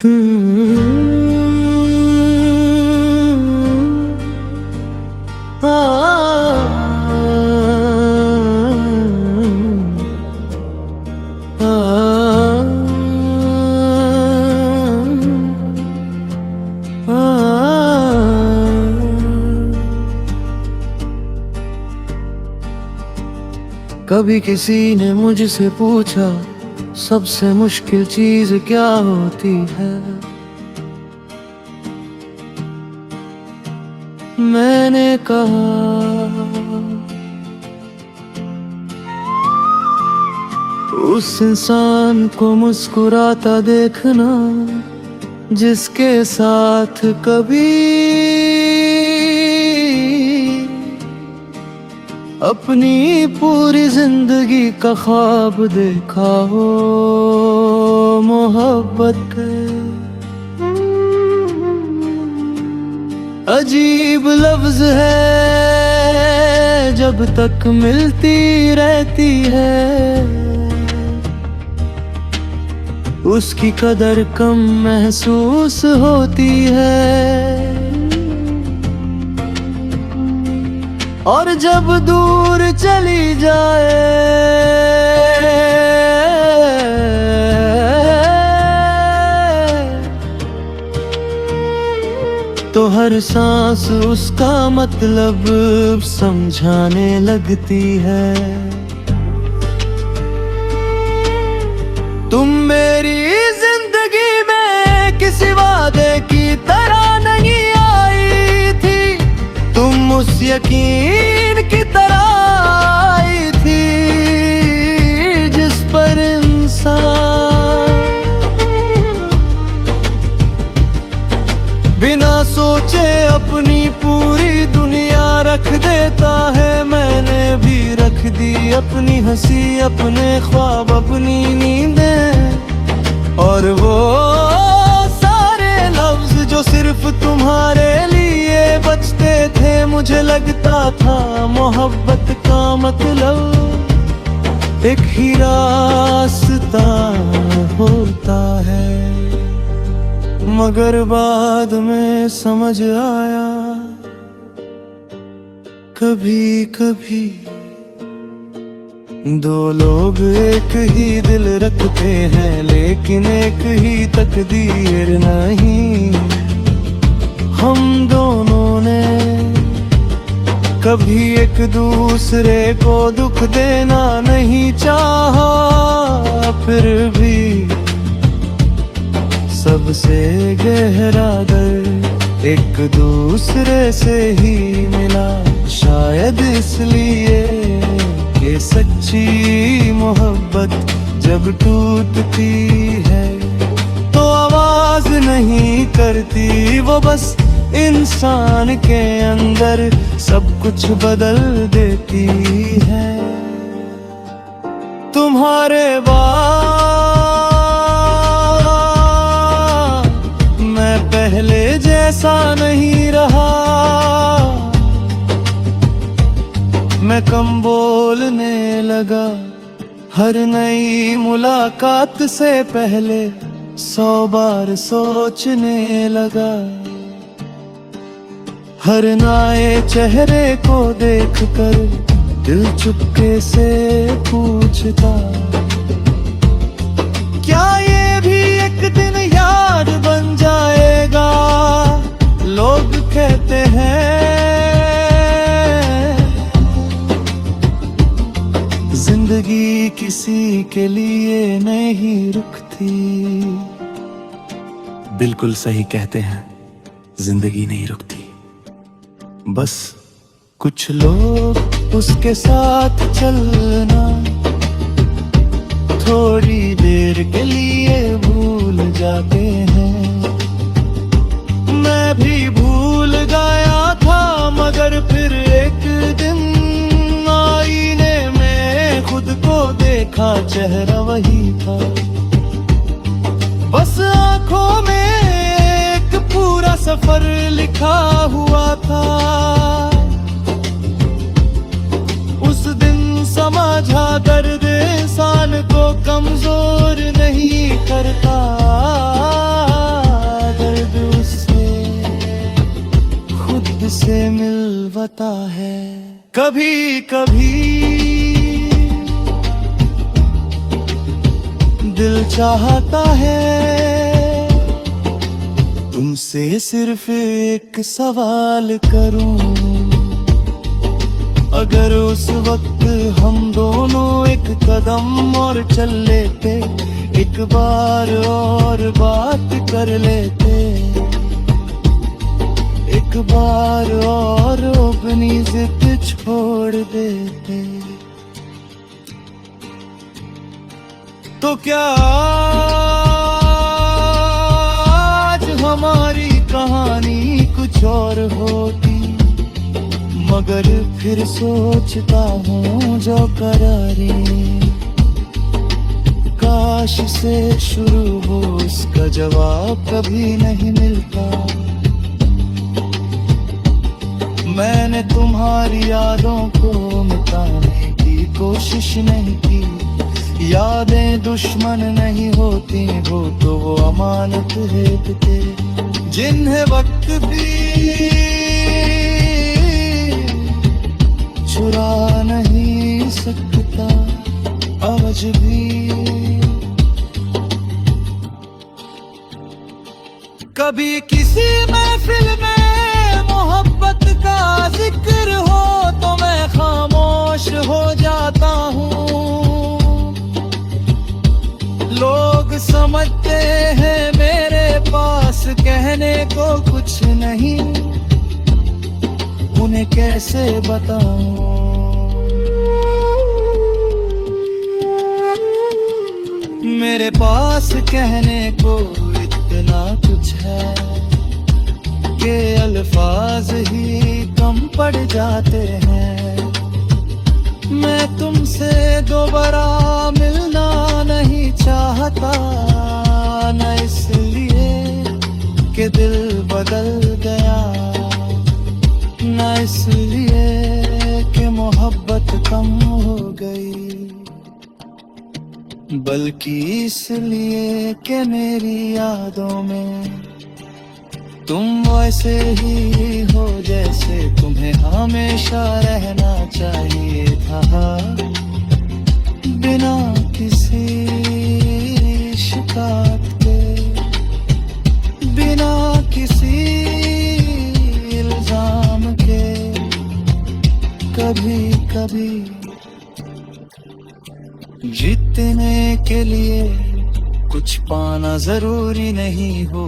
कभी किसी ने मुझसे पूछा सबसे मुश्किल चीज क्या होती है। मैंने कहा उस इंसान को मुस्कुराता देखना जिसके साथ कभी अपनी पूरी जिंदगी का ख्वाब देखा हो। मोहब्बत अजीब लफ्ज है जब तक मिलती रहती है उसकी कदर कम महसूस होती है। और जब दूर चली जाए तो हर सांस उसका मतलब समझाने लगती है। तुम मेरी जिंदगी में किसी वादे की तरह नहीं आई थी, तुम उस यकीन की तरह आई थी जिस पर इंसान बिना सोचे अपनी पूरी दुनिया रख देता है। मैंने भी रख दी अपनी हंसी, अपने ख्वाब, अपनी नींदें और वो सारे लफ्ज जो सिर्फ तुम्हारे लिए बचते थे। मुझे लगता था मोहब्बत का मतलब एक ही रास्ता होता है, मगर बाद में समझ आया कभी कभी दो लोग एक ही दिल रखते हैं लेकिन एक ही तकदीर नहीं। हम दोनों ने कभी एक दूसरे को दुख देना नहीं चाहा, फिर भी सबसे गहरा दर्द एक दूसरे से ही मिला। शायद इसलिए कि सच्ची मोहब्बत जब टूटती है तो आवाज नहीं करती, वो बस इंसान के अंदर सब कुछ बदल देती है। तुम्हारे बाद मैं पहले जैसा नहीं रहा, मैं कम बोलने लगा। हर नई मुलाकात से पहले 100 बार सोचने लगा। हर नए चेहरे को देखकर दिल चुपके से पूछता, क्या ये भी एक दिन याद बन जाएगा। लोग कहते हैं जिंदगी किसी के लिए नहीं रुकती। बिल्कुल सही कहते हैं, जिंदगी नहीं रुकती, बस कुछ लोग उसके साथ चलना थोड़ी देर के लिए भूल जाते हैं। मैं भी भूल गया था मगर फिर एक दिन आईने में खुद को देखा, चेहरा वही था, बस आंखों में एक पूरा सफर लिखा हुआ था। उस दिन समझा दर्द इंसान को कमजोर नहीं करता। बता है। कभी कभी दिल चाहता है तुमसे सिर्फ एक सवाल करूं, अगर उस वक्त हम दोनों एक कदम और चल लेते, एक बार और बात कर लेते, एक बार और अपनी जिद छोड़ देते, तो क्या आज हमारी कहानी कुछ और होती। मगर फिर सोचता हूँ जो करारी काश से शुरू हो, उसका जवाब कभी नहीं मिलता। मैंने तुम्हारी यादों को मिटाने की कोशिश नहीं की, यादें दुश्मन नहीं होती, हो तो वो अमानत है तेरे, जिन्हें वक्त भी चुरा नहीं सकता, आज भी। कभी किसी महफिल में मोहब्बत का जिक्र हो तो मैं खामोश हो जाता हूँ। लोग समझते हैं मेरे पास कहने को कुछ नहीं, उन्हें कैसे बताऊं। मेरे पास कहने को इतना कुछ है कि अल्फाज ही कम पड़ जाते हैं। मैं तुमसे दोबारा मिलना नहीं चाहता, न इसलिए कि दिल बदल गया, न इसलिए कि मोहब्बत कम हो गई, बल्कि इसलिए कि मेरी यादों में तुम वैसे ही हो जैसे तुम्हें हमेशा रहना चाहिए था, बिना किसी शिकायत के, बिना किसी इल्जाम के। कभी कभी जीतने के लिए कुछ पाना जरूरी नहीं हो।